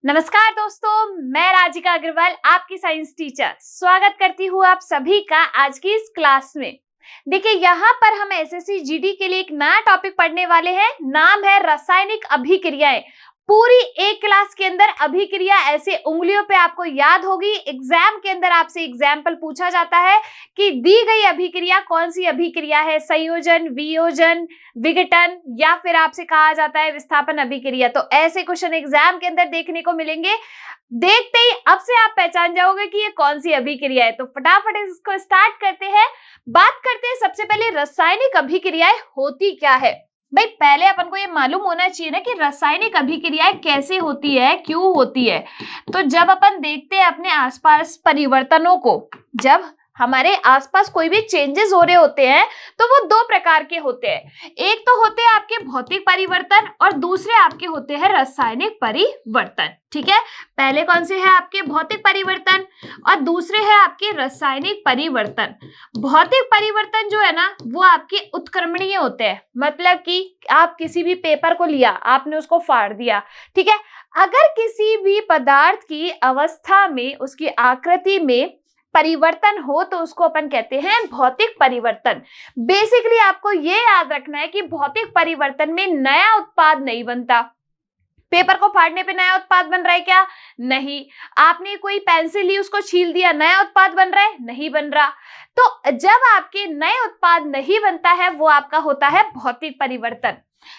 नमस्कार दोस्तों, मैं राजिका अग्रवाल आपकी साइंस टीचर स्वागत करती हूँ आप सभी का आज की इस क्लास में। देखिए यहाँ पर हम एसएससी जीडी के लिए एक नया टॉपिक पढ़ने वाले हैं। नाम है रासायनिक अभिक्रियाएं। पूरी एक क्लास के अंदर अभिक्रिया ऐसे उंगलियों पे आपको याद होगी। एग्जाम के अंदर आपसे एग्जाम्पल पूछा जाता है कि दी गई अभिक्रिया कौन सी अभिक्रिया है, संयोजन, वियोजन, विघटन या फिर आपसे कहा जाता है विस्थापन अभिक्रिया। तो ऐसे क्वेश्चन एग्जाम के अंदर देखने को मिलेंगे। देखते ही अब से आप पहचान जाओगे कि ये कौन सी अभिक्रिया है। तो फटाफट इसको स्टार्ट करते हैं। बात करते हैं सबसे पहले रासायनिक अभिक्रियाएं होती क्या है। भाई पहले अपन को ये मालूम होना चाहिए ना कि रासायनिक अभिक्रियाएं कैसे होती है, क्यों होती है। तो जब अपन देखते हैं अपने आसपास परिवर्तनों को, जब हमारे आसपास कोई भी चेंजेस हो रहे होते हैं तो वो दो प्रकार के होते हैं। एक तो होते हैं आपके भौतिक परिवर्तन और दूसरे आपके होते हैं रासायनिक परिवर्तन। ठीक है, पहले कौन से है आपके भौतिक परिवर्तन और दूसरे है आपके रासायनिक परिवर्तन। भौतिक परिवर्तन जो है ना वो आपके उत्क्रमणीय होते हैं। मतलब कि आप किसी भी पेपर को लिया, आपने उसको फाड़ दिया, ठीक है। अगर किसी भी पदार्थ की अवस्था में, उसकी आकृति में परिवर्तन हो तो उसको अपन कहते हैं भौतिक परिवर्तन। बेसिकली आपको ये याद रखना है कि भौतिक परिवर्तन में नया उत्पाद नहीं बनता। पेपर को फाड़ने पे नया उत्पाद बन रहा है क्या? नहीं। आपने कोई पेंसिल ली, उसको छील दिया, नया उत्पाद बन रहा है? नहीं बन रहा। तो जब आपके नए उत्पाद नहीं बनता है वो आपका होता है भौतिक परिवर्तन।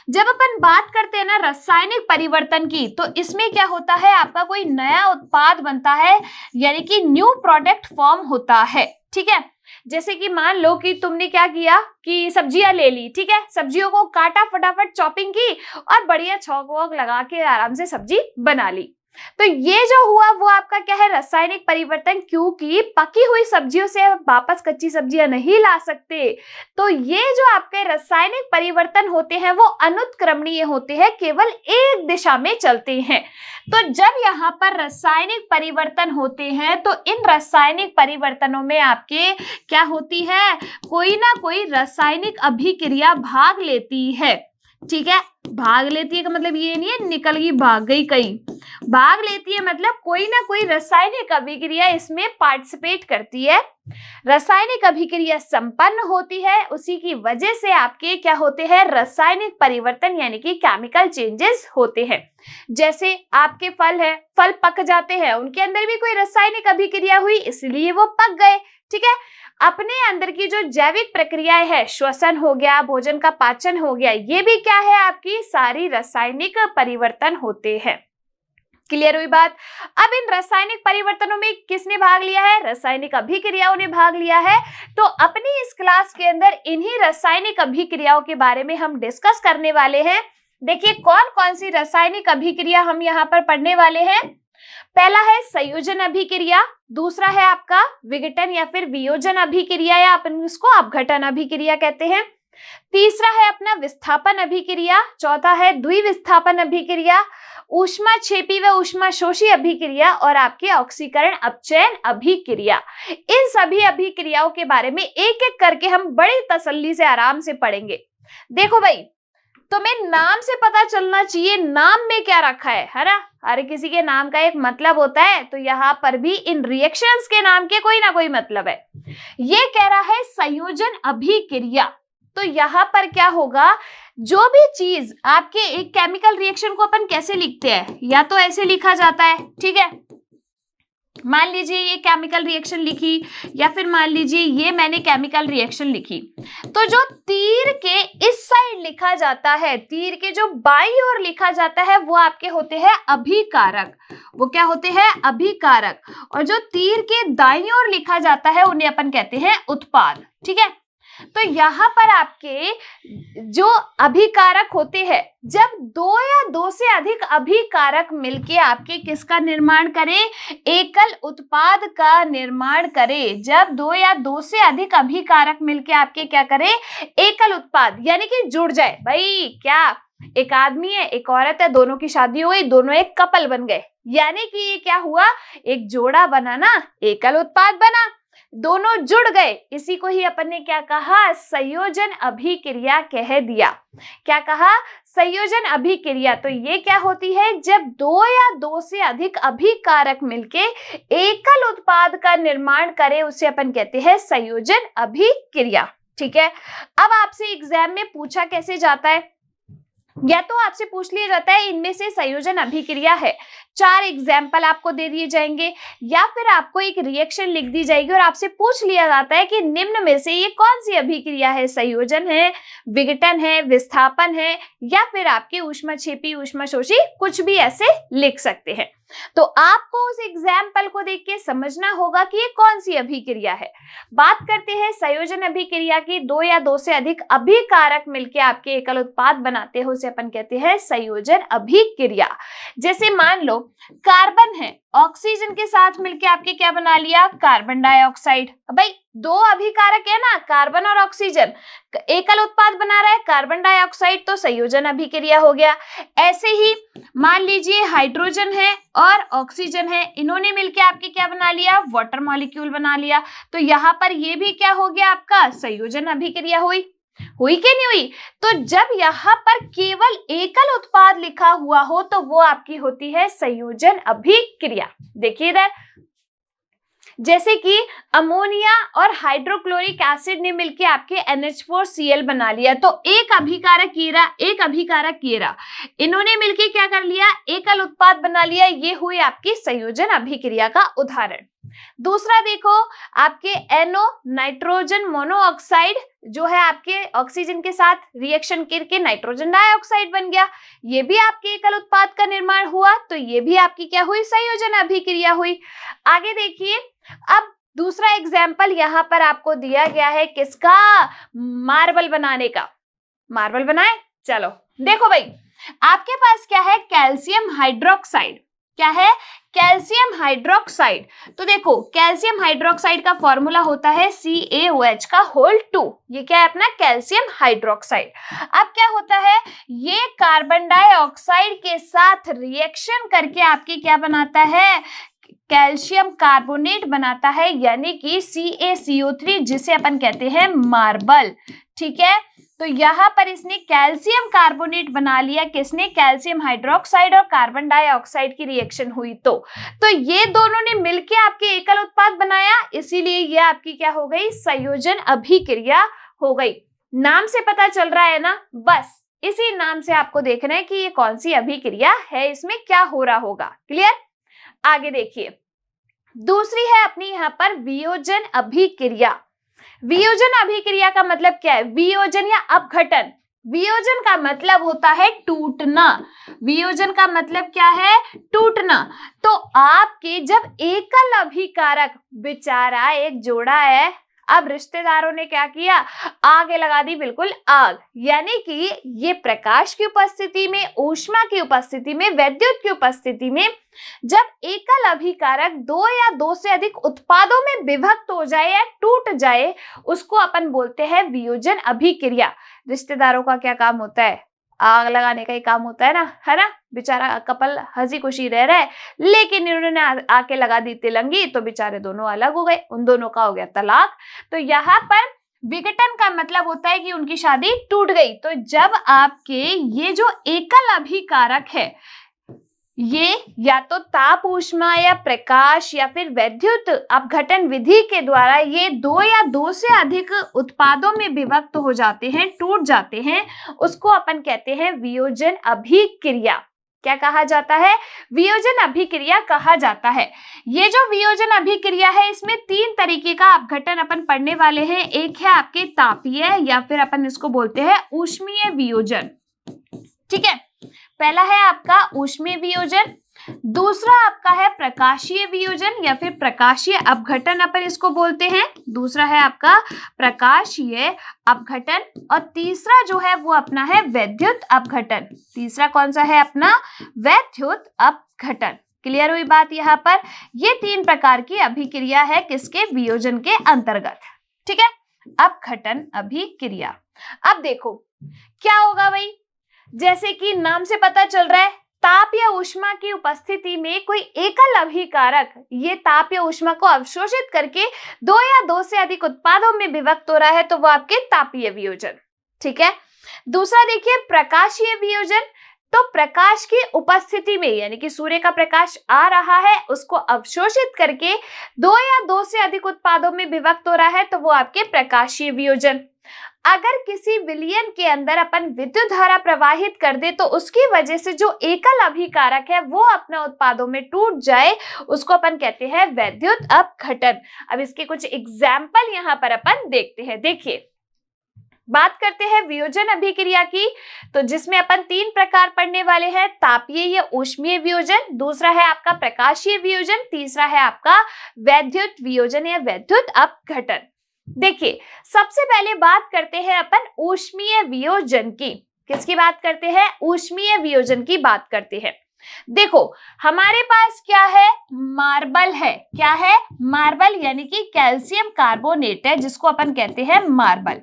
जब अपन बात करते हैं ना रासायनिक परिवर्तन की, तो इसमें क्या होता है, आपका कोई नया उत्पाद बनता है, यानी कि न्यू प्रोडक्ट फॉर्म होता है। ठीक है, जैसे कि मान लो कि तुमने क्या किया कि सब्जियां ले ली, ठीक है, सब्जियों को काटा, फटाफट चॉपिंग की और बढ़िया छौंक वौक लगा के आराम से सब्जी बना ली। तो ये जो हुआ वो आपका क्या है, रासायनिक परिवर्तन। क्योंकि पकी हुई सब्जियों से वापस कच्ची सब्जियां नहीं ला सकते। तो ये जो आपके रासायनिक परिवर्तन होते हैं वो अनुत्क्रमणीय होते हैं, केवल एक दिशा में चलते हैं। तो जब यहाँ पर रासायनिक परिवर्तन होते हैं तो इन रासायनिक परिवर्तनों में आपके क्या होती है, कोई ना कोई रासायनिक अभिक्रिया भाग लेती है। ठीक है, भाग लेती है का मतलब ये नहीं है निकल गई भाग गई कहीं। भाग लेती है मतलब कोई ना कोई रासायनिक अभिक्रिया इसमें पार्टिसिपेट करती है, रासायनिक अभिक्रिया संपन्न होती है। उसी की वजह से आपके क्या होते हैं, रासायनिक परिवर्तन यानी कि केमिकल चेंजेस होते हैं। जैसे आपके फल है, फल पक जाते हैं, उनके अंदर भी कोई रासायनिक अभिक्रिया हुई इसलिए वो पक गए। ठीक है, अपने अंदर की जो जैविक प्रक्रियाएं है, श्वसन हो गया, भोजन का पाचन हो गया, ये भी क्या है, आपकी सारी रासायनिक परिवर्तन होते हैं। क्लियर हुई बात। अब इन रासायनिक परिवर्तनों में किसने भाग लिया है, रासायनिक अभिक्रियाओं ने भाग लिया है। तो अपनी इस क्लास के अंदर इन्हीं रासायनिक अभिक्रियाओं के बारे में हम डिस्कस करने वाले हैं। देखिए कौन कौन सी रासायनिक अभिक्रिया हम यहाँ पर पढ़ने वाले हैं। पहला है संयोजन अभिक्रिया, दूसरा है आपका विघटन या फिर वियोजन अभिक्रिया या अपन इसको अपघटन अभिक्रिया कहते हैं। तीसरा है अपना विस्थापन अभिक्रिया, चौथा है द्विविस्थापन अभिक्रिया, ऊष्माक्षेपी व ऊष्माशोषी अभिक्रिया और आपके ऑक्सीकरण अपचयन अभिक्रिया। इन सभी अभिक्रियाओं के बारे में एक एक करके हम बड़ी तसल्ली से आराम से पढ़ेंगे। देखो भाई, तुम्हें नाम से पता चलना चाहिए नाम में क्या रखा है ना। हर किसी के नाम का एक मतलब होता है, तो यहाँ पर भी इन रिएक्शंस के नाम के कोई ना कोई मतलब है। ये कह रहा है संयोजन अभिक्रिया, तो यहाँ पर क्या होगा, जो भी चीज आपके एक केमिकल रिएक्शन को अपन कैसे लिखते हैं, या तो ऐसे लिखा जाता है, ठीक है, मान लीजिए ये केमिकल रिएक्शन लिखी, या फिर मान लीजिए ये मैंने केमिकल रिएक्शन लिखी, तो जो तीर के इस साइड लिखा जाता है, तीर के जो बाईं ओर लिखा जाता है वो आपके होते हैं अभिकारक। वो क्या होते हैं, अभिकारक। और जो तीर के दाईं ओर लिखा जाता है उन्हें अपन कहते हैं उत्पाद। ठीक है, तो यहाँ पर आपके जो अभिकारक होते हैं, जब दो या दो से अधिक अभिकारक मिलके आपके किसका निर्माण करें, एकल उत्पाद का निर्माण करें। जब दो या दो से अधिक अभिकारक मिलके आपके क्या करें, एकल उत्पाद यानी कि जुड़ जाए। भाई क्या एक आदमी है, एक औरत है, दोनों की शादी हुई, दोनों एक कपल बन गए, यानी कि ये क्या हुआ, एक जोड़ा बना ना, एकल उत्पाद बना। दोनों जुड़ गए, इसी को ही अपन ने क्या कहा, संयोजन अभिक्रिया कह दिया। क्या कहा, संयोजन अभिक्रिया। तो ये क्या होती है, जब दो या दो से अधिक अभिकारक मिलके एकल उत्पाद का निर्माण करे, उसे अपन कहते हैं संयोजन अभिक्रिया। ठीक है, अब आपसे एग्जाम में पूछा कैसे जाता है, या तो आपसे पूछ लिया जाता है इनमें से संयोजन अभिक्रिया है, 4 एग्जाम्पल आपको दे दिए जाएंगे, या फिर आपको एक रिएक्शन लिख दी जाएगी और आपसे पूछ लिया जाता है कि निम्न में से ये कौन सी अभिक्रिया है, संयोजन है, विघटन है, विस्थापन है, या फिर आपके ऊष्माक्षेपी, ऊष्माशोषी, कुछ भी ऐसे लिख सकते हैं। तो आपको उस एग्जाम्पल को देख के समझना होगा कि ये कौन सी अभिक्रिया है। बात करते हैं संयोजन अभिक्रिया की, दो या दो से अधिक अभिकारक मिलकर आपके एकल उत्पाद बनाते हो, उसे अपन कहते हैं संयोजन अभिक्रिया। जैसे मान लो कार्बन है, ऑक्सीजन के साथ मिलके आपके क्या बना लिया, कार्बन डाइऑक्साइड। भाई दो अभिकारक है ना, कार्बन और ऑक्सीजन, एकल उत्पाद बना रहा है कार्बन डाइऑक्साइड, तो संयोजन अभिक्रिया हो गया। ऐसे ही मान लीजिए हाइड्रोजन है और ऑक्सीजन है, इन्होंने मिलके आपके क्या बना लिया, वाटर मॉलिक्यूल बना लिया, तो यहाँ पर ये भी क्या हो गया आपका, संयोजन अभिक्रिया हुई कि नहीं हुई। तो जब यहाँ पर केवल एकल उत्पाद लिखा हुआ हो तो वो आपकी होती है संयोजन अभिक्रिया। देखिए इधर, जैसे कि अमोनिया और हाइड्रोक्लोरिक एसिड ने मिलके आपके NH4Cl बना लिया, तो एक अभिकारक कीरा, एक अभिकारक कीरा, इन्होंने मिलके क्या कर लिया, एकल उत्पाद बना लिया, ये हुई आपकी संयोजन अभिक्रिया का उदाहरण। दूसरा देखो, आपके NO नाइट्रोजन मोनोऑक्साइड जो है आपके ऑक्सीजन के साथ रिएक्शन करके नाइट्रोजन डाइऑक्साइड बन गया, ये भी आपके एकल उत्पाद का निर्माण हुआ, तो ये भी आपकी क्या हुई, संयोजन अभिक्रिया हुई। आगे देखिए, अब दूसरा एग्जाम्पल यहाँ पर आपको दिया गया है किसका, मार्बल बनाने का। मार्बल बनाए, चलो देखो भाई, आपके पास क्या है, कैल्शियम हाइड्रोक्साइड। क्या है, कैल्शियम हाइड्रोक्साइड। तो देखो कैल्शियम हाइड्रोक्साइड का फॉर्मूला होता है CaOH का होल 2, ये क्या है अपना कैल्शियम हाइड्रोक्साइड। अब क्या होता है, ये कार्बन डाइऑक्साइड के साथ रिएक्शन करके आपके क्या बनाता है, कैल्शियम कार्बोनेट बनाता है, यानी कि CaCO3, जिसे अपन कहते हैं मार्बल। ठीक है, तो यहाँ पर इसने कैल्शियम कार्बोनेट बना लिया, किसने, कैल्शियम हाइड्रोक्साइड और कार्बन डाइऑक्साइड की रिएक्शन हुई, तो ये दोनों ने मिलके आपके एकल उत्पाद बनाया, इसीलिए ये आपकी क्या हो गई, संयोजन अभिक्रिया हो गई। नाम से पता चल रहा है ना, बस इसी नाम से आपको देखना है कि ये कौन सी अभिक्रिया है, इसमें क्या हो रहा होगा। क्लियर। आगे देखिए, दूसरी है अपनी यहाँ पर वियोजन अभिक्रिया। वियोजन अभिक्रिया का मतलब क्या है, वियोजन या अपघटन। वियोजन का मतलब होता है टूटना, वियोजन का मतलब क्या है, टूटना। तो आपके जब एकल अभिकारक, बेचारा एक जोड़ा है, अब रिश्तेदारों ने क्या किया, आग लगा दी, बिल्कुल आग, यानी कि ये प्रकाश की उपस्थिति में, ऊष्मा की उपस्थिति में, वैद्युत की उपस्थिति में जब एकल अभिकारक दो या दो से अधिक उत्पादों में विभक्त हो जाए या टूट जाए, उसको अपन बोलते हैं वियोजन अभिक्रिया। रिश्तेदारों का क्या काम होता है, आग लगाने का ही काम होता है ना, बेचारा कपल हंसी खुशी रह रहा है, लेकिन इन्होंने आके लगा दी तिलंगी, तो बेचारे दोनों अलग हो गए, उन दोनों का हो गया तलाक। तो यहाँ पर विघटन का मतलब होता है कि उनकी शादी टूट गई। तो जब आपके ये जो एकल अभिकारक है, ये या तो ताप ऊष्मा या प्रकाश या फिर वैद्युत अपघटन विधि के द्वारा ये दो या दो से अधिक उत्पादों में विभक्त हो जाते हैं, टूट जाते हैं, उसको अपन कहते हैं वियोजन अभिक्रिया। क्या कहा जाता है, वियोजन अभिक्रिया कहा जाता है। ये जो वियोजन अभिक्रिया है, इसमें 3 तरीके का अपघटन अपन पढ़ने वाले हैं। एक है आपके तापीय, या फिर अपन इसको बोलते हैं ऊष्मीय वियोजन। ठीक है, पहला है आपका ऊष्मीय वियोजन, दूसरा आपका है प्रकाशीय वियोजन या फिर प्रकाशीय अपघटन अपन इसको बोलते हैं, दूसरा है आपका प्रकाशीय अपघटन, और तीसरा जो है वो अपना है वैद्युत अपघटन। तीसरा कौन सा है अपना, वैद्युत अपघटन। क्लियर हुई बात यहाँ पर। ये 3 प्रकार की अभिक्रिया है किसके, वियोजन के अंतर्गत। ठीक है, अपघटन अभिक्रिया। अब देखो क्या होगा भाई, जैसे कि नाम से पता चल रहा है ताप या ऊष्मा की उपस्थिति में कोई एकल अभिकारक ये ताप या ऊष्मा को अवशोषित करके दो या दो से अधिक उत्पादों में विभक्त हो रहा है तो वो आपके तापीय वियोजन। ठीक है। दूसरा देखिए प्रकाशीय वियोजन। तो प्रकाश की उपस्थिति में यानी कि सूर्य का प्रकाश आ रहा है, उसको अवशोषित करके दो या दो से अधिक उत्पादों में विभक्त हो रहा है तो वो आपके प्रकाशीय वियोजन। अगर किसी विलयन के अंदर अपन विद्युत धारा प्रवाहित कर दे तो उसकी वजह से जो एकल अभिकारक है वो अपना उत्पादों में टूट जाए, उसको अपन कहते हैं वैद्युत अपघटन। अब इसके कुछ एग्जाम्पल यहाँ पर अपन देखते हैं। देखिए, बात करते हैं वियोजन अभिक्रिया की, तो जिसमें अपन तीन प्रकार पढ़ने वाले हैं, तापीय या ऊष्मीय वियोजन, दूसरा है आपका प्रकाशीय वियोजन, तीसरा है आपका वैद्युत वियोजन या वैद्युत अपघटन। देखिए, सबसे पहले बात करते हैं अपन ऊष्मीय वियोजन की। किसकी बात करते हैं? ऊष्मीय वियोजन की बात करते हैं। देखो, हमारे पास क्या है? मार्बल है। क्या है? मार्बल, यानी कि कैल्शियम कार्बोनेट है जिसको अपन कहते हैं मार्बल।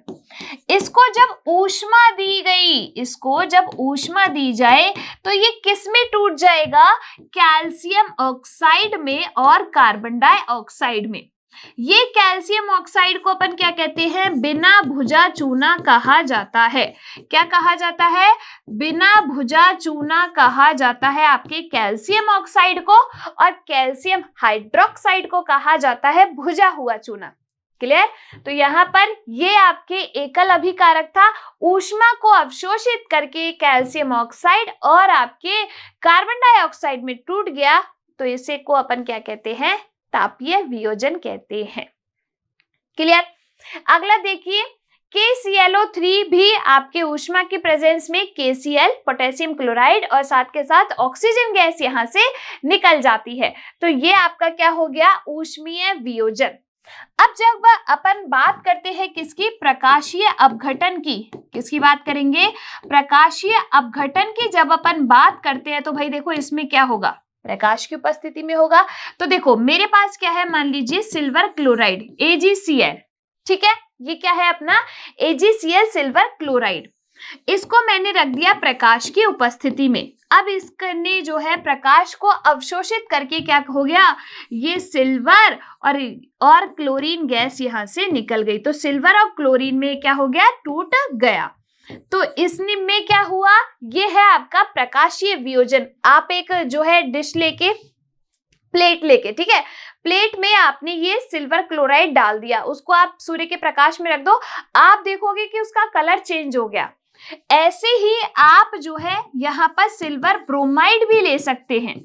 इसको जब ऊष्मा दी गई, इसको जब ऊष्मा दी जाए तो ये किस में टूट जाएगा? कैल्शियम ऑक्साइड में और कार्बन डाइऑक्साइड में। ये कैल्शियम ऑक्साइड को अपन क्या कहते हैं? बिना भुजा चूना कहा जाता है। क्या कहा जाता है? बिना भुजा चूना कहा जाता है आपके कैल्शियम ऑक्साइड को, और कैल्शियम हाइड्रोक्साइड को कहा जाता है भुजा हुआ चूना। क्लियर? तो यहाँ पर ये आपके एकल अभिकारक था, ऊष्मा को अवशोषित करके कैल्शियम ऑक्साइड और आपके कार्बन डाइऑक्साइड में टूट गया, तो इसे को अपन क्या कहते हैं? तापीय वियोजन कहते हैं। क्लियर? अगला देखिए, KClO3 भी आपके ऊष्मा की प्रेजेंस में KCl पोटेशियम क्लोराइड और साथ के साथ ऑक्सीजन गैस यहां से निकल जाती है, तो ये आपका क्या हो गया? ऊष्मीय वियोजन। अब जब अपन बात करते हैं किसकी? प्रकाशीय अपघटन की। किसकी बात करेंगे? प्रकाशीय अपघटन की जब अपन बात करते हैं तो भाई देखो, इसमें क्या होगा? प्रकाश की उपस्थिति में होगा। तो देखो, मेरे पास क्या है? मान लीजिए सिल्वर क्लोराइड AgCl। ठीक है, ये क्या है अपना? AgCl silver chloride. इसको मैंने रख दिया प्रकाश की उपस्थिति में। अब इसने जो है प्रकाश को अवशोषित करके क्या हो गया? ये सिल्वर और क्लोरीन गैस यहां से निकल गई, तो सिल्वर और क्लोरीन में क्या हो गया? टूट गया। तो इसमें क्या हुआ? ये है आपका प्रकाशीय वियोजन। आप एक जो है डिश लेके, प्लेट लेके, ठीक है, प्लेट में आपने ये सिल्वर क्लोराइड डाल दिया, उसको आप सूर्य के प्रकाश में रख दो, आप देखोगे कि उसका कलर चेंज हो गया। ऐसे ही आप जो है यहाँ पर सिल्वर ब्रोमाइड भी ले सकते हैं।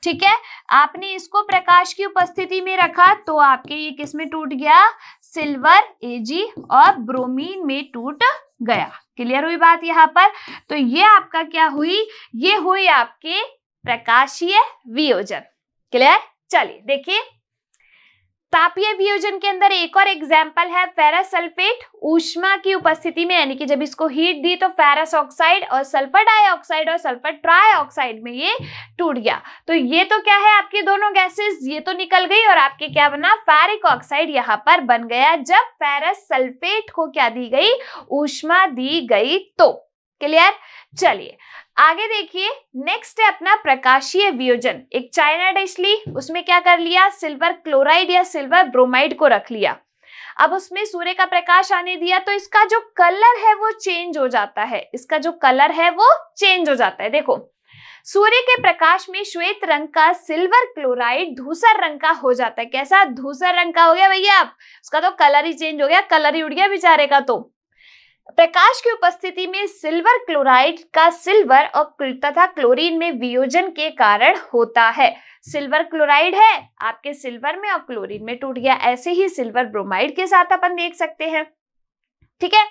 ठीक है, आपने इसको प्रकाश की उपस्थिति में रखा तो आपके ये किस में टूट गया? सिल्वर Ag और ब्रोमीन में टूट गया। क्लियर हुई बात यहाँ पर? तो ये आपका क्या हुई? ये हुई आपके प्रकाशीय वियोजन। क्लियर? चलिए देखिए, तापीय वियोजन के अंदर एक और एग्जाम्पल है फेरस सल्फेट। ऊष्मा की उपस्थिति में यानी कि जब इसको हीट दी तो फेरस ऑक्साइड और सल्फर डाइऑक्साइड और सल्फर ट्राइऑक्साइड में ये टूट गया। तो ये तो क्या है? आपकी दोनों गैसेस ये तो निकल गई और आपके क्या बना? फेरिक ऑक्साइड यहाँ पर बन गया जब फेरस सल्फेट को क्या दी गई? ऊष्मा दी गई तो। क्लियर? चलिए आगे देखिए, नेक्स्ट है अपना प्रकाशीय वियोजन। एक चाइना डिश ली, उसमें क्या कर लिया? सिल्वर क्लोराइड या सिल्वर ब्रोमाइड को रख लिया। अब उसमें सूर्य का प्रकाश आने दिया तो इसका जो कलर है वो चेंज हो जाता है। इसका जो कलर है वो चेंज हो जाता है। देखो, सूर्य के प्रकाश में श्वेत रंग का सिल्वर क्लोराइड धूसर रंग का हो जाता है। कैसा? धूसर रंग का हो गया भैया। उसका तो कलर ही चेंज हो गया, कलर ही उड़ गया बेचारे का। तो प्रकाश की उपस्थिति में सिल्वर क्लोराइड का सिल्वर और तथा क्लोरीन में वियोजन के कारण होता है। सिल्वर क्लोराइड है आपके सिल्वर में और क्लोरीन में टूट गया। ऐसे ही सिल्वर ब्रोमाइड के साथ अपन देख सकते हैं। ठीक है,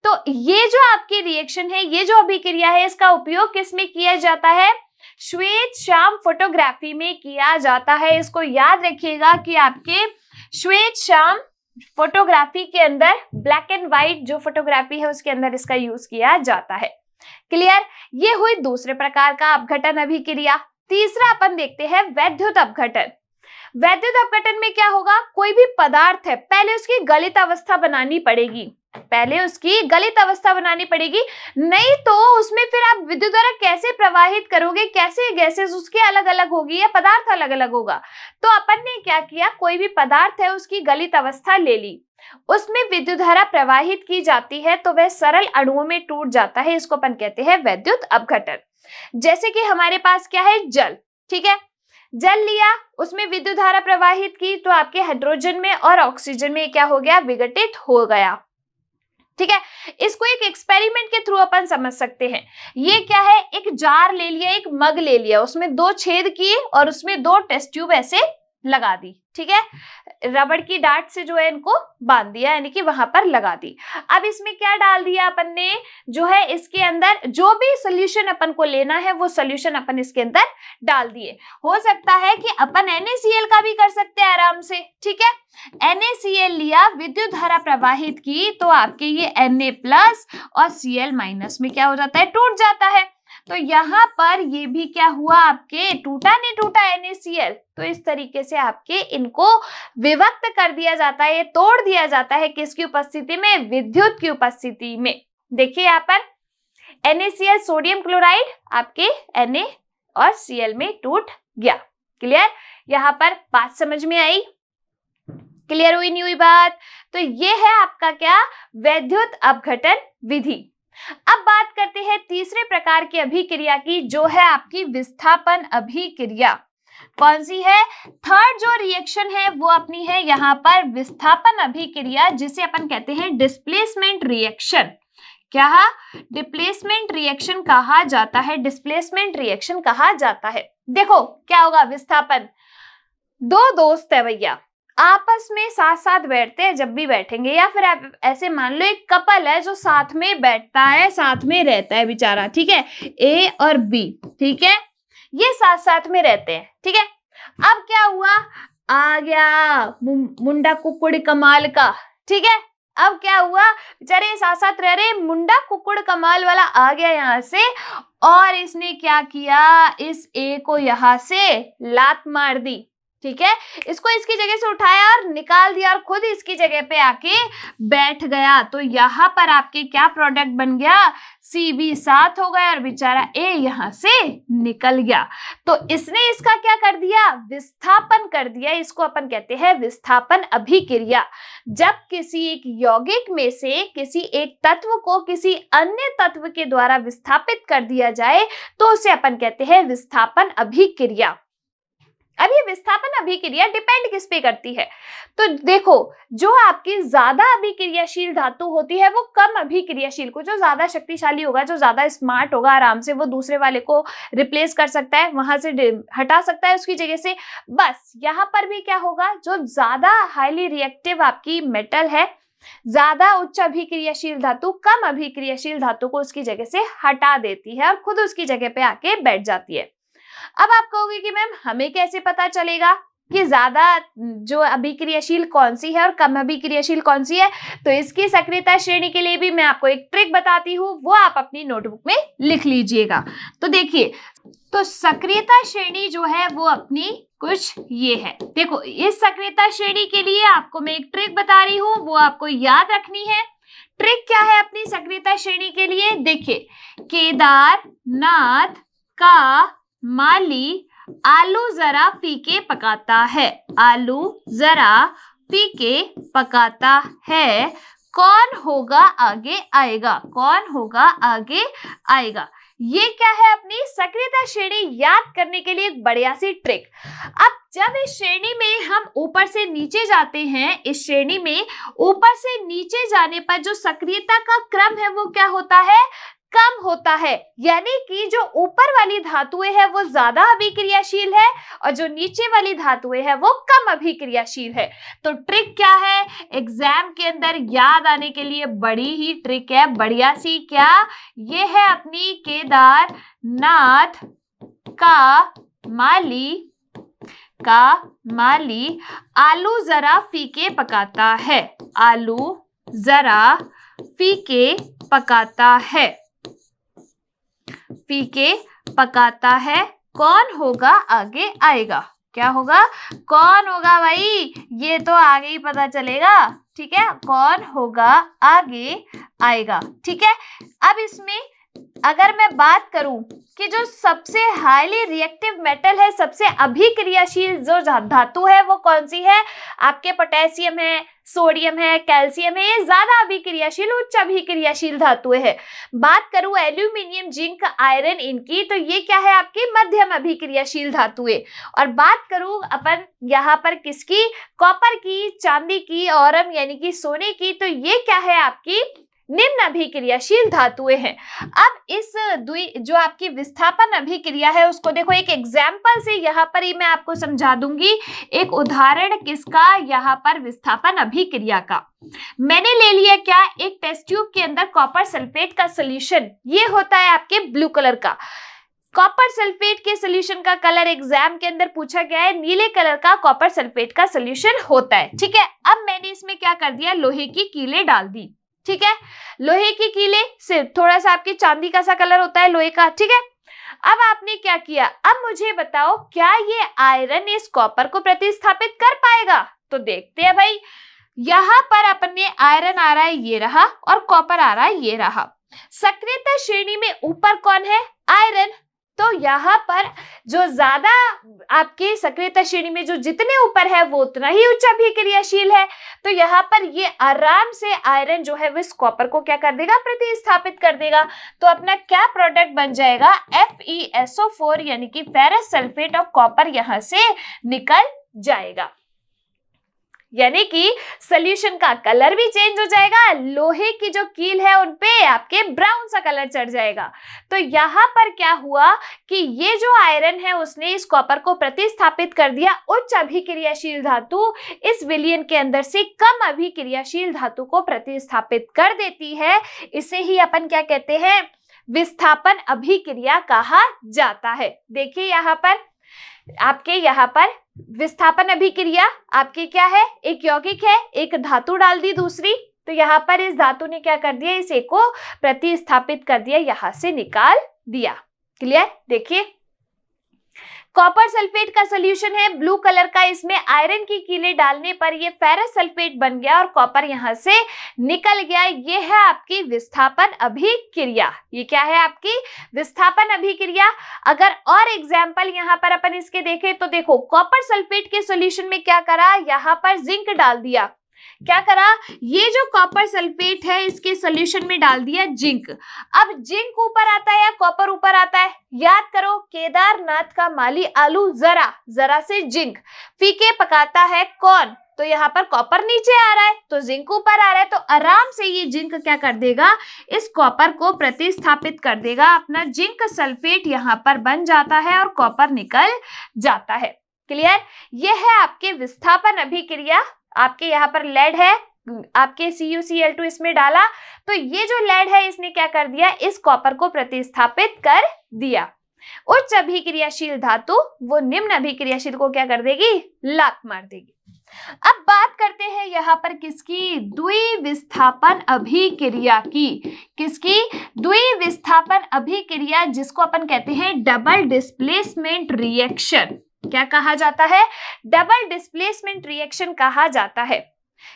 तो ये जो आपकी रिएक्शन है, ये जो अभिक्रिया है, इसका उपयोग किसमें किया जाता है? श्वेत श्याम फोटोग्राफी में किया जाता है। इसको याद रखिएगा कि आपके श्वेत श्याम फोटोग्राफी के अंदर ब्लैक एंड व्हाइट जो फोटोग्राफी है उसके अंदर इसका यूज किया जाता है। क्लियर? ये हुई दूसरे प्रकार का अपघटन अभिक्रिया। तीसरा अपन देखते हैं वैद्युत अपघटन। वैद्युत अपघटन में क्या होगा? कोई भी पदार्थ है, पहले उसकी गलित अवस्था बनानी पड़ेगी। पहले उसकी गलित अवस्था बनानी पड़ेगी, नहीं तो उसमें फिर आप विद्युत धारा कैसे प्रवाहित करोगे, कैसे गैसेस उसके अलग अलग होगी या पदार्थ अलग अलग होगा। तो अपन ने क्या किया, कोई भी पदार्थ है उसकी गलित अवस्था ले ली, उसमें विद्युत धारा प्रवाहित की जाती है तो वह सरल अणुओं में टूट जाता है, इसको अपन कहते हैं विद्युत अपघटन। जैसे कि हमारे पास क्या है, जल, ठीक है, जल लिया, उसमें विद्युत धारा प्रवाहित की तो आपके हाइड्रोजन में और ऑक्सीजन में क्या हो गया, विघटित हो गया। ठीक है, इसको एक एक्सपेरिमेंट के थ्रू अपन समझ सकते हैं। ये क्या है, एक जार ले लिया, एक मग ले लिया, उसमें 2 छेद किए और उसमें 2 टेस्ट ट्यूब ऐसे लगा दी, ठीक है, रबड़ की डाट से जो है इनको बांध दिया, यानी कि वहां पर लगा दी। अब इसमें क्या डाल दिया अपन ने, जो है इसके अंदर जो भी सोल्यूशन अपन को लेना है वो सोल्यूशन अपन इसके अंदर डाल दिए। हो सकता है कि अपन NaCl का भी कर सकते हैं आराम से, ठीक है, NaCl लिया, विद्युत धारा प्रवाहित की तो आपके ये Na+ और Cl- में क्या हो जाता है, टूट जाता है। तो यहाँ पर ये भी क्या हुआ, आपके टूटा नहीं टूटा NaCl, तो इस तरीके से आपके इनको विभक्त कर दिया जाता है, तोड़ दिया जाता है, किसकी उपस्थिति में, विद्युत की उपस्थिति में। देखिए यहाँ पर NaCl सोडियम क्लोराइड आपके Na और Cl में टूट गया। क्लियर, यहाँ पर बात समझ में आई, क्लियर हुई नहीं हुई बात। तो ये है आपका क्या, विद्युत अपघटन विधि। अब बात करते हैं तीसरे प्रकार की अभिक्रिया की, जो है आपकी विस्थापन अभिक्रिया। कौन सी है, थर्ड जो रिएक्शन है वो अपनी है यहाँ पर विस्थापन अभिक्रिया, जिसे अपन कहते हैं डिस्प्लेसमेंट रिएक्शन। क्या, डिस्प्लेसमेंट रिएक्शन कहा जाता है, डिस्प्लेसमेंट रिएक्शन कहा जाता है। देखो क्या होगा, विस्थापन, 2 दोस्त है भैया, आपस में साथ साथ बैठते हैं, जब भी बैठेंगे, या फिर आप ऐसे मान लो एक कपल है जो साथ में बैठता है, साथ में रहता है बेचारा, ठीक है, A और B, ठीक है, ये साथ साथ में रहते हैं, ठीक है। अब क्या हुआ, आ गया मुंडा कुकुड़ कमाल का, ठीक है, अब क्या हुआ, बेचारे साथ साथ रह रहे, मुंडा कुकुड़ कमाल वाला आ गया यहाँ से और इसने क्या किया, इस A को यहाँ से लात मार दी, ठीक है, इसको इसकी जगह से उठाया और निकाल दिया और खुद इसकी जगह पे आके बैठ गया। तो यहाँ पर आपके क्या प्रोडक्ट बन गया, Cb7 हो गया और बेचारा A यहाँ से निकल गया। तो इसने इसका क्या कर दिया, विस्थापन कर दिया, इसको अपन कहते हैं विस्थापन अभिक्रिया। जब किसी एक यौगिक में से किसी एक तत्व को किसी अन्य तत्व के द्वारा विस्थापित कर दिया जाए तो उसे अपन कहते हैं विस्थापन अभिक्रिया। अब ये विस्थापन अभिक्रिया डिपेंड किस पे करती है, तो देखो जो आपकी ज्यादा अभिक्रियाशील धातु होती है वो कम अभिक्रियाशील को, जो ज्यादा शक्तिशाली होगा, जो ज्यादा स्मार्ट होगा, आराम से वो दूसरे वाले को रिप्लेस कर सकता है, वहां से हटा सकता है उसकी जगह से। बस यहाँ पर भी क्या होगा, जो ज्यादा हाईली रिएक्टिव आपकी मेटल है, ज्यादा उच्च अभिक्रियाशील धातु कम अभिक्रियाशील धातु को उसकी जगह से हटा देती है और खुद उसकी जगह पे आके बैठ जाती है। अब आप कहोगे कि मैम हमें कैसे पता चलेगा कि ज्यादा जो अभिक्रियाशील कौन सी है और कम अभिक्रियाशील कौन सी है, तो इसकी सक्रियता श्रेणी के लिए भी मैं आपको एक ट्रिक बताती हूँ, वो आप अपनी नोटबुक में लिख लीजिएगा। तो देखिए, तो सक्रियता श्रेणी जो है वो अपनी कुछ ये है। देखो इस सक्रियता श्रेणी के लिए आपको मैं एक ट्रिक बता रही हूँ, वो आपको याद रखनी है। ट्रिक क्या है अपनी सक्रियता श्रेणी के लिए, देखिए केदारनाथ का माली आलू जरा फीके पकाता है, आलू जरा फीके पकाता है, कौन होगा आगे आएगा, कौन होगा आगे आएगा। ये क्या है, अपनी सक्रियता श्रेणी याद करने के लिए एक बढ़िया सी ट्रिक। अब जब इस श्रेणी में हम ऊपर से नीचे जाते हैं, इस श्रेणी में ऊपर से नीचे जाने पर जो सक्रियता का क्रम है वो क्या होता है, कम होता है, यानी कि जो ऊपर वाली धातुएं है वो ज्यादा अभिक्रियाशील है और जो नीचे वाली धातुएं है वो कम अभिक्रियाशील है। तो ट्रिक क्या है, एग्जाम के अंदर याद आने के लिए बड़ी ही ट्रिक है, बढ़िया सी, क्या ये है अपनी केदारनाथ का माली आलू जरा फीके पकाता है, आलू जरा फीके पकाता है, फीके पकाता है, कौन होगा आगे आएगा, क्या होगा, कौन होगा भाई, ये तो आगे ही पता चलेगा। ठीक है, कौन होगा आगे आएगा। ठीक है, अब इसमें अगर मैं बात करूं कि जो सबसे हाईली रिएक्टिव मेटल है, सबसे अभिक्रियाशील जो धातु है वो कौन सी है, आपके पोटेशियम है, सोडियम है, कैल्शियम है, ये ज्यादा अभिक्रियाशील, उच्च अभिक्रियाशील धातुएं है। बात करूं एल्यूमिनियम, जिंक, आयरन इनकी, तो ये क्या है आपकी मध्यम अभिक्रियाशील धातुएं। और बात करूं अपन यहाँ पर किसकी, कॉपर की, चांदी की, औरम यानी कि सोने की, तो ये क्या है आपकी निम्न अभिक्रियाशील धातुएं हैं। अब इस जो आपकी विस्थापन अभिक्रिया है उसको देखो एक एग्जाम्पल से यहाँ पर ही मैं आपको समझा दूंगी। एक उदाहरण किसका, यहाँ पर विस्थापन अभिक्रिया का। मैंने ले लिया क्या, एक टेस्ट ट्यूब के अंदर कॉपर सल्फेट का सोल्यूशन, ये होता है आपके ब्लू कलर का। कॉपर सल्फेट के सोल्यूशन का कलर एग्जाम के अंदर पूछा गया है, नीले कलर का कॉपर सल्फेट का सोल्यूशन होता है। ठीक है, अब मैंने इसमें क्या कर दिया, लोहे की कीलें डाल दी। ठीक है, लोहे की कीले से थोड़ा सा आपकी चांदी का सा कलर होता है लोहे का। ठीक है, अब आपने क्या किया, अब मुझे बताओ क्या ये आयरन इस कॉपर को प्रतिस्थापित कर पाएगा। तो देखते हैं भाई, यहां पर अपन ने आयरन आ रहा है ये रहा, और कॉपर आ रहा है ये रहा। सक्रियता श्रेणी में ऊपर कौन है, आयरन। तो यहाँ पर जो ज्यादा आपके सक्रियता श्रेणी में जो जितने ऊपर है वो उतना ही उच्च अभिक्रियाशील है। तो यहाँ पर ये आराम से आयरन जो है वो इस कॉपर को क्या कर देगा, प्रतिस्थापित कर देगा। तो अपना क्या प्रोडक्ट बन जाएगा, FeSO4 यानी कि फेरस सल्फेट ऑफ कॉपर यहाँ से निकल जाएगा। यानी कि सोल्यूशन का कलर भी चेंज हो जाएगा, लोहे की जो कील है उनपे आपके ब्राउन सा कलर चढ़ जाएगा। तो यहाँ पर क्या हुआ कि ये जो आयरन है उसने इस कॉपर को प्रतिस्थापित कर दिया, उच्च अभिक्रियाशील धातु इस विलयन के अंदर से कम अभिक्रियाशील धातु को प्रतिस्थापित कर देती है। इसे ही अपन क्या कहते हैं, विस्थापन अभिक्रिया कहा जाता है। देखिए यहाँ पर आपके यहाँ पर विस्थापन अभिक्रिया आपकी क्या है, एक यौगिक है, एक धातु डाल दी दूसरी, तो यहाँ पर इस धातु ने क्या कर दिया, इस एक को प्रतिस्थापित कर दिया, यहां से निकाल दिया। क्लियर, देखिए कॉपर सल्फेट का सोल्यूशन है ब्लू कलर का, इसमें आयरन की कीलें डालने पर ये फेरस सल्फेट बन गया और कॉपर यहां से निकल गया। ये है आपकी विस्थापन अभिक्रिया। ये क्या है आपकी विस्थापन अभिक्रिया। अगर और एग्जाम्पल यहाँ पर अपन इसके देखें तो देखो कॉपर सल्फेट के सोल्यूशन में क्या करा, यहाँ पर जिंक डाल दिया। क्या करा, ये जो कॉपर सल्फेट है इसके सोल्यूशन में डाल दिया जिंक। अब जिंक ऊपर आता है या कॉपर ऊपर आता है, याद करो केदारनाथ का माली आलू जरा से जिंक, फीके पकाता है कौन, तो यहाँ पर कॉपर नीचे आ रहा है तो जिंक ऊपर आ रहा है। तो आराम से ये जिंक क्या कर देगा, इस कॉपर को प्रतिस्थापित कर देगा, अपना जिंक सल्फेट यहाँ पर बन जाता है और कॉपर निकल जाता है। क्लियर, ये है आपके विस्थापन अभिक्रिया। आपके यहाँ पर लेड है, आपके CuCl2 इसमें डाला, तो ये जो लेड है इसने क्या कर दिया, इस कॉपर को प्रतिस्थापित कर दिया। उच्च अभिक्रियाशील धातु वो निम्न अभिक्रियाशील को क्या कर देगी, लात मार देगी। अब बात करते हैं यहाँ पर किसकी, द्विविस्थापन अभिक्रिया की। किसकी, द्विविस्थापन अभिक्रिया, जिसको अपन कहते हैं डबल डिस्प्लेसमेंट रिएक्शन। क्या कहा जाता है, डबल डिस्प्लेसमेंट रिएक्शन कहा जाता है।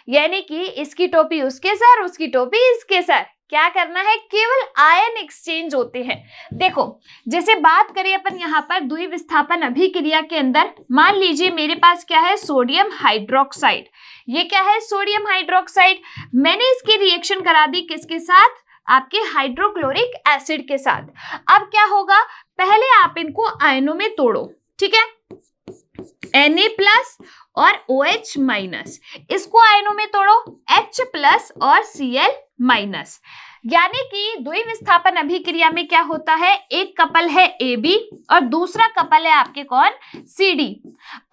यानी कि इसकी टोपी उसके सर, उसकी टोपी इसके सर। क्या करना है, केवल आयन एक्सचेंज होते हैं। देखो जैसे बात करें अपन यहाँ पर द्विविस्थापन अभिक्रिया के अंदर, मान लीजिए मेरे पास क्या है, सोडियम हाइड्रोक्साइड। ये क्या है, सोडियम हाइड्रोक्साइड। मैंने इसकी रिएक्शन करा दी किसके साथ, आपके हाइड्रोक्लोरिक एसिड के साथ। अब क्या होगा, पहले आप इनको आयनों में तोड़ो, ठीक है, Na+ और OH-, इसको आयनों में तोड़ो H+ और Cl-। यानी कि द्विविस्थापन अभिक्रिया में क्या होता है, एक कपल है AB और दूसरा कपल है आपके कौन, CD।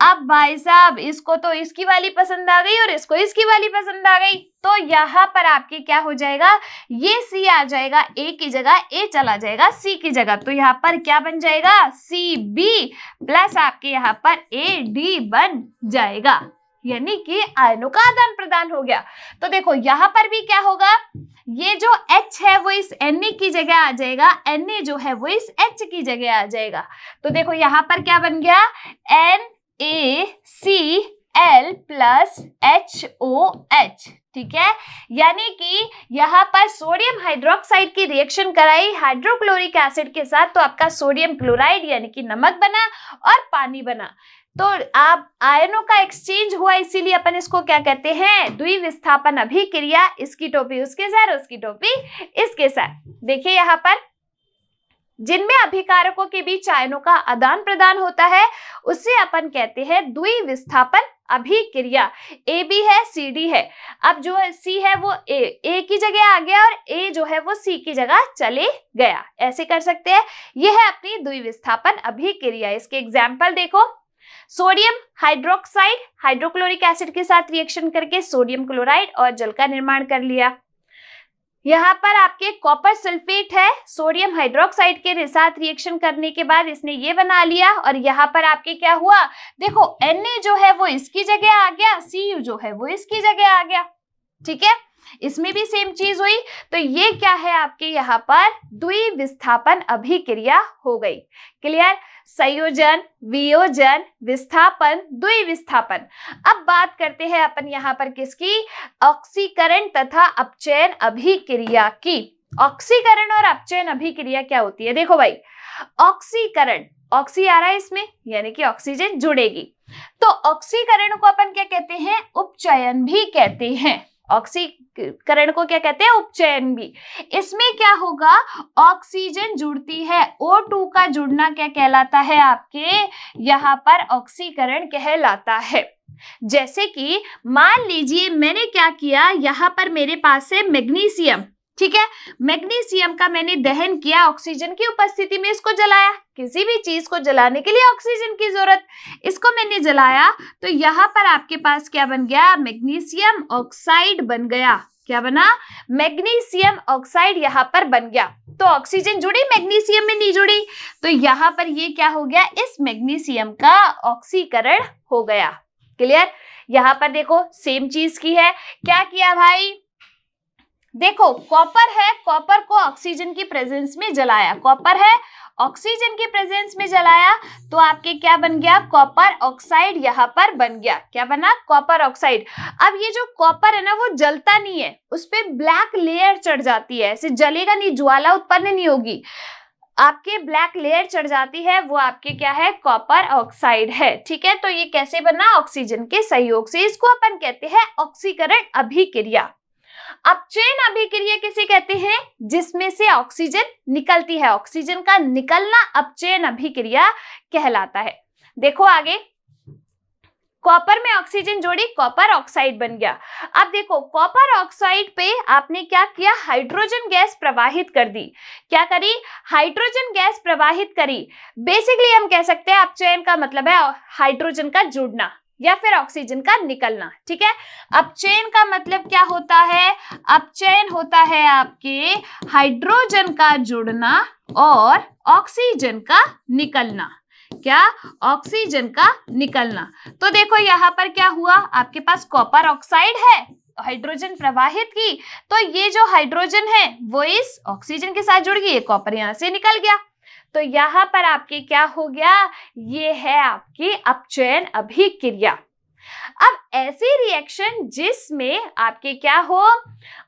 अब भाई साहब इसको तो इसकी वाली पसंद आ गई और इसको इसकी वाली पसंद आ गई, तो यहाँ पर आपके क्या हो जाएगा, ये C आ जाएगा A की जगह, A चला जाएगा C की जगह, तो यहाँ पर क्या बन जाएगा, Cb+ आपके यहाँ पर AD बन जाएगा। यानी कि आयनों का आदान प्रदान हो गया। तो देखो यहाँ पर भी क्या होगा, ये जो H है वो इस Na की जगह आ जाएगा, Na जो है वो इस H की जगह आ जाएगा। तो देखो यहाँ पर क्या बन गया, NaCl+ HOH, ठीक है। यानी कि यहाँ पर सोडियम हाइड्रोक्साइड की रिएक्शन कराई हाइड्रोक्लोरिक एसिड के साथ, तो आपका सोडियम क्लोराइड यानी कि नमक बना और पानी बना। तो आप आयनों का एक्सचेंज हुआ, इसीलिए अपन इसको क्या कहते हैं, द्विविस्थापन अभिक्रिया। इसकी टोपी उसके साथ, उसकी टोपी इसके साथ। देखिए यहाँ पर जिनमें अभिकारकों के बीच आयनों का आदान प्रदान होता है उसे अपन कहते हैं द्विविस्थापन अभिक्रिया। ए बी है, सी डी है। अब जो है सी है वो ए की जगह आ गया और ए जो है वो सी की जगह चले गया, ऐसे कर सकते हैं। यह है अपनी द्विविस्थापन अभिक्रिया। इसके एग्जाम्पल देखो, सोडियम हाइड्रोक्साइड हाइड्रोक्लोरिक एसिड के साथ रिएक्शन करके सोडियम क्लोराइड और जल का निर्माण कर लिया। यहाँ पर आपके कॉपर सल्फेट है, सोडियम हाइड्रोक्साइड के साथ रिएक्शन करने के बाद इसने ये बना लिया। और यहाँ पर आपके क्या हुआ, देखो Na जो है वो इसकी जगह आ गया, Cu जो है वो इसकी जगह आ गया, ठीक है। इसमें भी सेम चीज हुई। तो ये क्या है आपके यहाँ पर द्विविस्थापन अभिक्रिया हो गई। क्लियर। संयोजन, वियोजन, विस्थापन, द्विविस्थापन। अब बात करते हैं अपन यहाँ पर किसकी, ऑक्सीकरण तथा अपचयन अभिक्रिया की। ऑक्सीकरण और अपचयन अभिक्रिया क्या होती है, देखो भाई, ऑक्सीकरण, ऑक्सी आ रहा है इसमें यानी कि ऑक्सीजन जुड़ेगी, तो ऑक्सीकरण को अपन क्या कहते हैं, उपचयन भी कहते हैं। ऑक्सीकरण को क्या कहते हैं, उपचयन भी। इसमें क्या होगा, ऑक्सीजन जुड़ती है, O2 का जुड़ना क्या कहलाता है आपके यहाँ पर, ऑक्सीकरण कहलाता है। जैसे कि मान लीजिए मैंने क्या किया, यहाँ पर मेरे पास है मैग्नीशियम, ठीक है। मैग्नीशियम का मैंने दहन किया, ऑक्सीजन की उपस्थिति में इसको जलाया। किसी भी चीज को जलाने के लिए ऑक्सीजन की जरूरत, इसको मैंने जलाया तो यहाँ पर आपके पास क्या बन गया, मैग्नीशियम ऑक्साइड बन गया। क्या बना, मैग्नीशियम ऑक्साइड यहाँ पर बन गया। तो ऑक्सीजन जुड़ी, मैग्नीशियम में नहीं जुड़ी, तो यहाँ पर ये क्या हो गया, इस मैग्नीशियम का ऑक्सीकरण हो गया। क्लियर। यहाँ पर देखो सेम चीज की है, क्या किया भाई, देखो कॉपर है, कॉपर को ऑक्सीजन की प्रेजेंस में जलाया, कॉपर है ऑक्सीजन की प्रेजेंस में जलाया, तो आपके क्या बन गया, कॉपर ऑक्साइड यहाँ पर बन गया। क्या बना, कॉपर ऑक्साइड। अब ये जो कॉपर है ना वो जलता नहीं है, उस पे ब्लैक लेयर चढ़ जाती है, ऐसे जलेगा नहीं, ज्वाला उत्पन्न नहीं होगी, आपके ब्लैक लेयर चढ़ जाती है, वो आपके क्या है, कॉपर ऑक्साइड है, ठीक है। तो ये कैसे बना, ऑक्सीजन के सहयोग से। इसको अपन कहते हैं ऑक्सीकरण अभिक्रिया। अपचयन अभिक्रिया किसे कहते हैं, जिसमें से ऑक्सीजन निकलती है, ऑक्सीजन का निकलना अपचयन अभिक्रिया कहलाता है। देखो आगे, कॉपर में ऑक्सीजन जोड़ी, कॉपर ऑक्साइड बन गया। अब देखो कॉपर ऑक्साइड पे आपने क्या किया, हाइड्रोजन गैस प्रवाहित कर दी। क्या करी, हाइड्रोजन गैस प्रवाहित करी। बेसिकली हम कह सकते हैं अपचयन का मतलब है हाइड्रोजन का जुड़ना या फिर ऑक्सीजन का निकलना, ठीक है। अपचयन का मतलब क्या होता है, अपचयन होता है आपके हाइड्रोजन का जुड़ना और ऑक्सीजन का निकलना। क्या, ऑक्सीजन का निकलना। तो देखो यहाँ पर क्या हुआ, आपके पास कॉपर ऑक्साइड है, हाइड्रोजन प्रवाहित की, तो ये जो हाइड्रोजन है वो इस ऑक्सीजन के साथ जुड़ गई, कॉपर यहाँ से निकल गया। तो यहाँ पर आपके क्या हो गया, ये है आपकी अपचयन अभिक्रिया। अब ऐसी रिएक्शन जिसमें आपके क्या हो,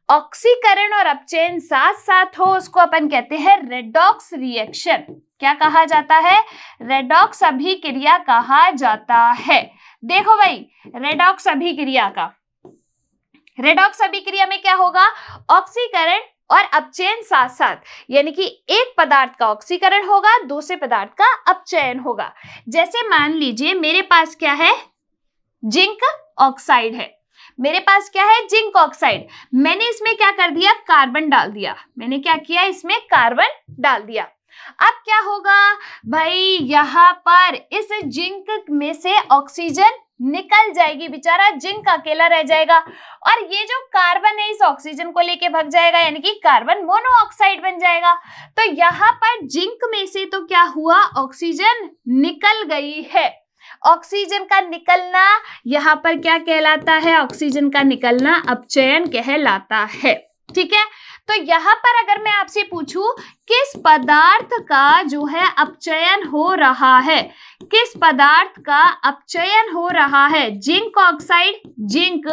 ऑक्सीकरण और अपचयन साथ साथ हो, उसको अपन कहते हैं रेडॉक्स रिएक्शन। क्या कहा जाता है, रेडॉक्स अभिक्रिया कहा जाता है। देखो भाई, रेडॉक्स अभिक्रिया का, रेडॉक्स अभिक्रिया में क्या होगा, ऑक्सीकरण और अपचयन साथ साथ, यानी कि एक पदार्थ का ऑक्सीकरण होगा, दूसरे पदार्थ का अपचयन होगा। जैसे मान लीजिए मेरे पास क्या है, जिंक ऑक्साइड है, मेरे पास क्या है, जिंक ऑक्साइड। मैंने इसमें क्या कर दिया, कार्बन डाल दिया, मैंने क्या किया, इसमें कार्बन डाल दिया। अब क्या होगा भाई, यहाँ पर इस जिंक में से ऑक्सीजन निकल जाएगी, बेचारा जिंक अकेला रह जाएगा, और ये जो कार्बन है इस ऑक्सीजन को लेके भाग जाएगा, यानी कि कार्बन मोनोऑक्साइड बन जाएगा। तो यहाँ पर जिंक में से तो क्या हुआ, ऑक्सीजन निकल गई है। ऑक्सीजन का निकलना यहाँ पर क्या कहलाता है, ऑक्सीजन का निकलना अपचयन कहलाता है, ठीक है। तो यहाँ पर अगर मैं आपसे पूछूं किस पदार्थ का जो है अपचयन हो रहा है, किस पदार्थ का अपचयन हो रहा है, जिंक ऑक्साइड, जिंक,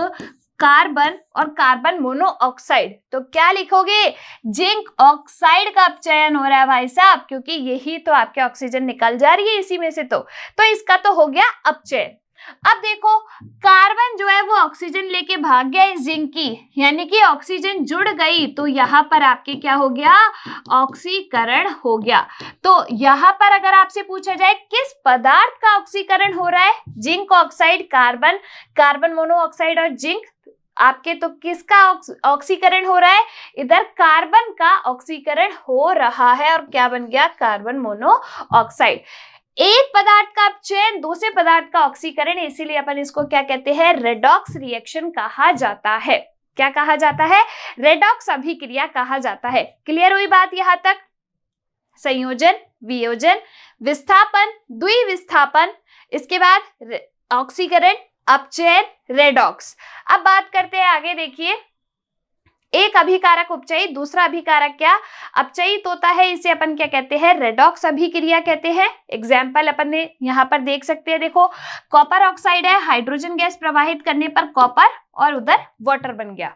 कार्बन और कार्बन मोनोऑक्साइड, तो क्या लिखोगे? जिंक ऑक्साइड का अपचयन हो रहा है भाई साहब, क्योंकि यही तो आपके ऑक्सीजन निकल जा रही है इसी में से। तो इसका तो हो गया अपचयन। अब देखो कार्बन जो है वो ऑक्सीजन लेके भाग गया इस जिंक की, यानी कि ऑक्सीजन जुड़ गई, तो यहाँ पर आपके क्या हो गया? ऑक्सीकरण हो गया। तो यहाँ पर अगर आपसे पूछा जाए किस पदार्थ का ऑक्सीकरण हो रहा है, zinc oxide, carbon, carbon monoxide और जिंक, आपके तो किसका ऑक्सीकरण हो रहा है? इधर कार्बन का ऑक्सीकरण हो रहा है और क्या बन गया? Carbon monoxide. एक पदार्थ का अपचयन, दूसरे पदार्थ का ऑक्सीकरण, इसीलिए अपन इसको क्या कहते हैं? रेडॉक्स रिएक्शन कहा जाता है। क्या कहा जाता है? रेडॉक्स अभिक्रिया कहा जाता है। क्लियर हुई बात यहां तक? संयोजन, वियोजन, विस्थापन, द्विविस्थापन, इसके बाद ऑक्सीकरण, अपचयन, रेडॉक्स। अब बात करते हैं आगे। देखिए एक अभिकारक उपचयी, दूसरा अभिकारक क्या? अपचयित होता है, इसे अपन क्या कहते हैं? रेडॉक्स अभिक्रिया कहते हैं। एग्जाम्पल अपन ने यहाँ पर देख सकते हैं। देखो कॉपर ऑक्साइड है, हाइड्रोजन गैस प्रवाहित करने पर कॉपर और उधर वाटर बन गया,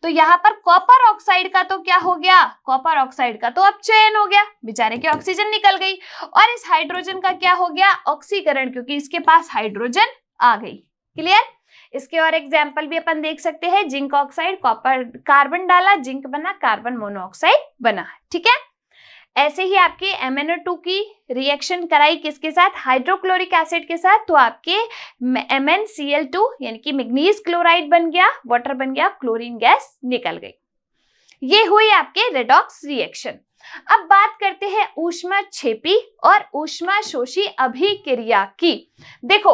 तो यहाँ पर कॉपर ऑक्साइड का तो क्या हो गया? कॉपर ऑक्साइड का तो अपचयन हो गया, बेचारे की ऑक्सीजन निकल गई, और इस हाइड्रोजन का क्या हो गया? ऑक्सीकरण, क्योंकि इसके पास हाइड्रोजन आ गई। क्लियर? इसके और एग्जाम्पल भी अपन देख सकते हैं। जिंक ऑक्साइड, कॉपर, कार्बन डाला, जिंक बना, कार्बन मोनोऑक्साइड बना। ठीक है, ऐसे ही आपके MnO2 की रिएक्शन कराई किसके साथ? हाइड्रोक्लोरिक एसिड के साथ, तो आपके MnCl2 यानी कि मैग्नीज क्लोराइड बन गया, वाटर बन गया, क्लोरीन गैस निकल गई। ये हुई आपके रेडॉक्स रिएक्शन। अब बात करते हैं ऊष्माक्षेपी और ऊष्माशोषी अभिक्रिया की। देखो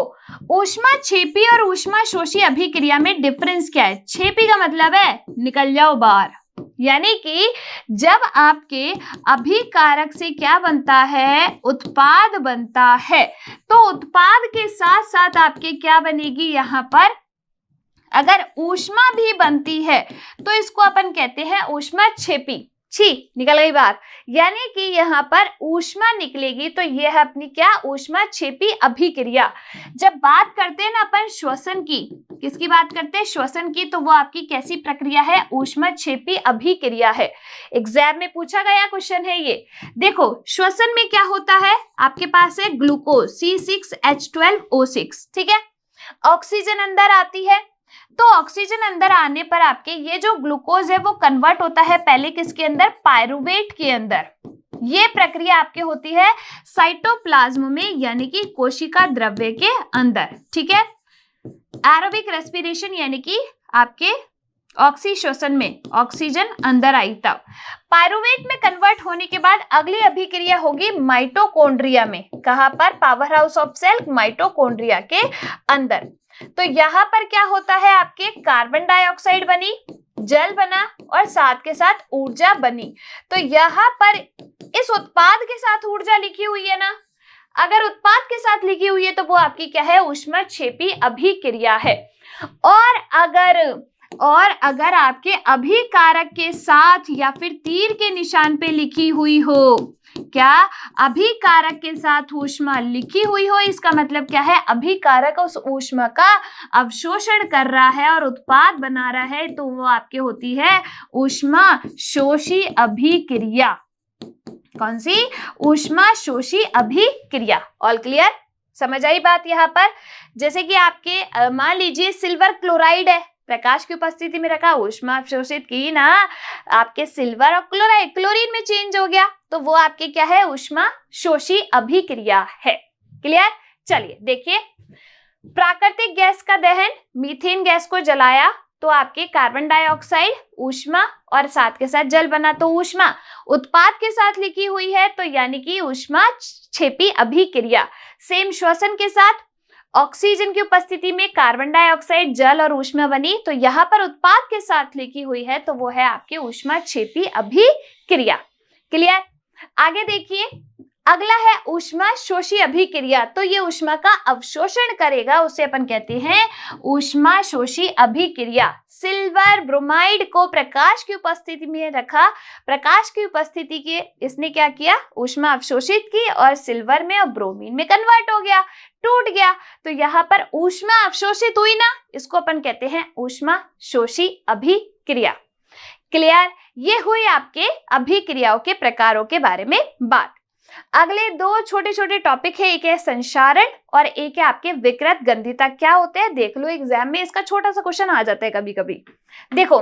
ऊष्माक्षेपी और ऊष्माशोषी अभिक्रिया में डिफरेंस क्या है? क्षेपी का मतलब है निकल जाओ बाहर, यानी कि जब आपके अभिकारक से क्या बनता है? उत्पाद बनता है, तो उत्पाद के साथ साथ आपके क्या बनेगी? यहाँ पर अगर ऊष्मा भी बनती है तो इसको अपन कहते हैं ऊष्माक्षेपी। छी, निकल गई बात, यानी कि यहाँ पर ऊष्मा निकलेगी, तो ये है अपनी क्या? ऊष्माक्षेपी अभिक्रिया। जब बात करते हैं ना अपन श्वसन की, किसकी बात करते हैं? श्वसन की, तो वो आपकी कैसी प्रक्रिया है? ऊष्माक्षेपी अभिक्रिया है। एग्जाम में पूछा गया क्वेश्चन है ये। देखो श्वसन में क्या होता है? आपके पास है ग्लूकोज C6H12O6, ठीक है, ऑक्सीजन अंदर आती है, तो ऑक्सीजन अंदर आने पर आपके ये जो ग्लूकोज है वो कन्वर्ट होता है पहले किसके अंदर? पायरुवेट के अंदर। ये प्रक्रिया आपके होती है साइटोप्लाज्म में, यानी कि कोशिका द्रव्य के अंदर। ठीक है, एरोबिक रेस्पिरेशन यानी कि आपके ऑक्सीश्वसन में ऑक्सीजन अंदर आई, तब पायरुवेट में कन्वर्ट होने के बाद अगली अभिक्रिया होगी माइटोकॉन्ड्रिया में। कहां पर? Power house of cell mitochondria के अंदर। तो यहाँ पर क्या होता है? आपके कार्बन डाइऑक्साइड बनी, जल बना और साथ के साथ ऊर्जा बनी। तो यहाँ पर इस उत्पाद के साथ ऊर्जा लिखी हुई है ना, अगर उत्पाद के साथ लिखी हुई है तो वो आपकी क्या है? ऊष्माक्षेपी अभिक्रिया है। और अगर आपके अभिकारक के साथ या फिर तीर के निशान पे लिखी हुई हो, क्या? अभिकारक के साथ ऊष्मा लिखी हुई हो, इसका मतलब क्या है? अभिकारक उस ऊष्मा का अवशोषण कर रहा है और उत्पाद बना रहा है, तो वो आपके होती है ऊष्माशोषी अभिक्रिया। कौन सी? ऊष्माशोषी अभिक्रिया। All clear? समझ आई बात यहाँ पर? जैसे कि आपके मान लीजिए सिल्वर क्लोराइड है, प्रकाश की उपस्थिति में रखा, ऊष्मा अवशोषित की ना, आपके सिल्वर और क्लोराइड क्लोरीन में चेंज हो गया, तो वो आपके क्या है? ऊष्माशोषी अभिक्रिया है। क्लियर? चलिए देखिए, प्राकृतिक गैस का दहन, मीथेन गैस को जलाया तो आपके कार्बन डाइऑक्साइड, ऊष्मा और साथ के साथ जल बना, तो ऊष्मा उत्पाद के साथ लिखी हुई है, तो यानी कि ऊष्माक्षेपी अभिक्रिया। सेम श्वसन के साथ ऑक्सीजन की उपस्थिति में कार्बन डाइऑक्साइड, जल और ऊष्मा बनी, तो यहाँ पर उत्पाद के साथ लिखी हुई है, तो वो है आपकी ऊष्माक्षेपी अभिक्रिया। क्लियर? आगे देखिए, अगला है ऊष्मा शोषी अभिक्रिया। तो ये ऊष्मा का अवशोषण करेगा, उसे अपन कहते हैं ऊष्मा शोषी अभिक्रिया। सिल्वर ब्रोमाइड को प्रकाश की उपस्थिति में रखा, प्रकाश की उपस्थिति के इसने क्या किया, ऊष्मा अवशोषित की और सिल्वर में और ब्रोमीन में कन्वर्ट हो गया, टूट गया। तो यहाँ पर ऊष्मा अवशोषित हुई ना, इसको अपन कहते हैं ऊष्मा शोषी अभिक्रिया। क्लियर? ये हुई आपके अभिक्रियाओं के प्रकारों के बारे में बात। अगले दो छोटे छोटे टॉपिक है, एक है संचारण और एक है आपके विकृत गंधिता। क्या होते हैं देख लो, एग्जाम में इसका छोटा सा क्वेश्चन आ जाता है कभी कभी। देखो,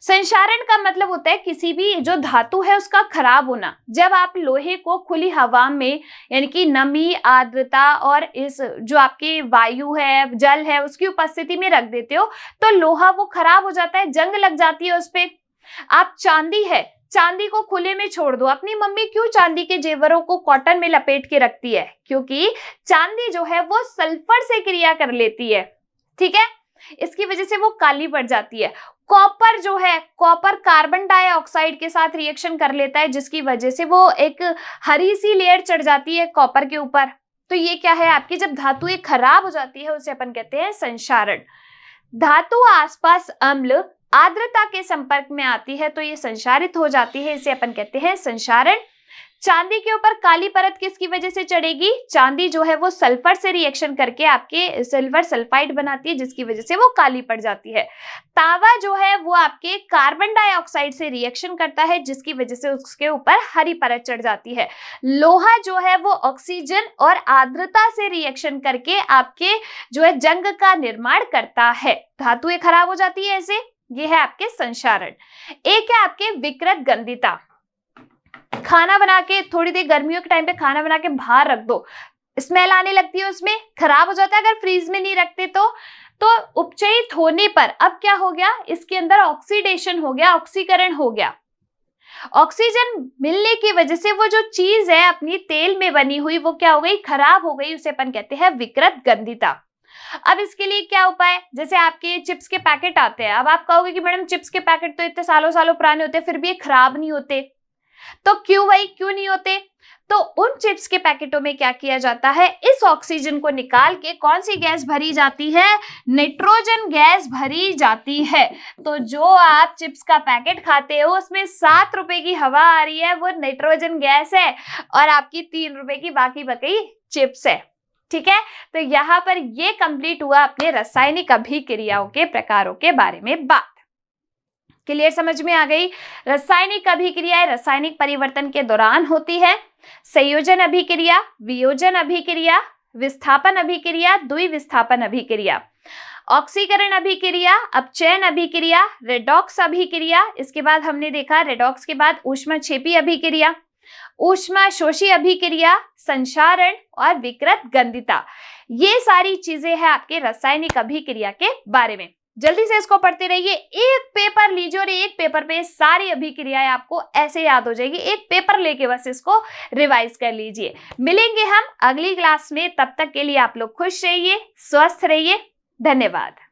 संचारण का मतलब होता है किसी भी जो धातु है उसका खराब होना। जब आप लोहे को खुली हवा में, यानी कि नमी, आर्द्रता और इस जो आपकी वायु है, जल है, उसकी उपस्थिति में रख देते हो तो लोहा वो खराब हो जाता है, जंग लग जाती है उस पे। आप चांदी है, चांदी को खुले में छोड़ दो। अपनी मम्मी क्यों चांदी के जेवरों को कॉटन में लपेट के रखती है? क्योंकि चांदी जो है वो सल्फर से क्रिया कर लेती है, ठीक है, इसकी वजह से वो काली पड़ जाती है। कॉपर जो है, कॉपर कार्बन डाइऑक्साइड के साथ रिएक्शन कर लेता है, जिसकी वजह से वो एक हरी सी लेयर चढ़ जाती है कॉपर के ऊपर। तो ये क्या है आपकी, जब धातु खराब हो जाती है उसे अपन कहते हैं संचारण। धातु आसपास अम्ल आर्द्रता के संपर्क में आती है तो ये संचारित हो जाती है, इसे अपन कहते हैं संचारण। चांदी के ऊपर काली परत किसकी वजह से चढ़ेगी? चांदी जो है वो सल्फर से रिएक्शन करके आपके सिल्वर सल्फाइड बनाती है, जिसकी वजह से वो काली पड़ जाती है। तांबा जो है वो आपके कार्बन डाइऑक्साइड से रिएक्शन करता है, जिसकी वजह से उसके ऊपर हरी परत चढ़ जाती है। लोहा जो है वो ऑक्सीजन और आर्द्रता से रिएक्शन करके आपके जो है जंग का निर्माण करता है। धातुएं खराब हो जाती है ऐसे। ये है आपके संचारण। एक है आपके विकृत गंधिता। खाना बना के थोड़ी देर गर्मियों के टाइम पे खाना बना के बाहर रख दो, स्मेल आने लगती है, उसमें खराब हो जाता है अगर फ्रीज में नहीं रखते तो उपचयित होने पर अब क्या हो गया, इसके अंदर ऑक्सीडेशन हो गया, ऑक्सीकरण हो गया। ऑक्सीजन मिलने की वजह से वो जो चीज है अपनी तेल में बनी हुई वो क्या हो गई, खराब हो गई, उसे अपन कहते हैं विकृत गंधिता। अब इसके लिए क्या उपाय, जैसे आपके चिप्स के पैकेट आते हैं। अब आप कहोगे कि मैडम चिप्स के पैकेट तो इतने सालों सालों पुराने होते हैं फिर भी ये खराब नहीं होते, तो क्यों भाई, क्यों नहीं होते? तो उन चिप्स के पैकेटों में क्या किया जाता है, इस ऑक्सीजन को निकाल के कौन सी गैस भरी जाती है, नाइट्रोजन गैस भरी जाती है। तो जो आप चिप्स का पैकेट खाते हो उसमें 7 रुपए की हवा आ रही है, वो नाइट्रोजन गैस है, और आपकी 3 रुपए की बाकी बकी चिप्स है, ठीक है। तो यहाँ पर ये कंप्लीट हुआ अपने रासायनिक अभिक्रियाओं के प्रकारों के बारे में बात। क्लियर, समझ में आ गई? रासायनिक अभिक्रियाएं रासायनिक परिवर्तन के दौरान होती है। संयोजन अभिक्रिया, वियोजन अभिक्रिया, विस्थापन अभिक्रिया, द्विविस्थापन अभिक्रिया, ऑक्सीकरण अभिक्रिया, अपचयन अभिक्रिया, रेडॉक्स अभिक्रिया। इसके बाद हमने देखा रेडॉक्स के बाद ऊष्माक्षेपी अभिक्रिया, ऊष्मा शोषी अभिक्रिया, संचारण और विकृत गंधिता। ये सारी चीजें हैं आपके रासायनिक अभिक्रिया के बारे में। जल्दी से इसको पढ़ते रहिए, एक पेपर लीजिए और एक पेपर पे सारी अभिक्रियाएं आपको ऐसे याद हो जाएगी। एक पेपर लेके बस इसको रिवाइज कर लीजिए। मिलेंगे हम अगली क्लास में, तब तक के लिए आप लोग खुश रहिए, स्वस्थ रहिए। धन्यवाद।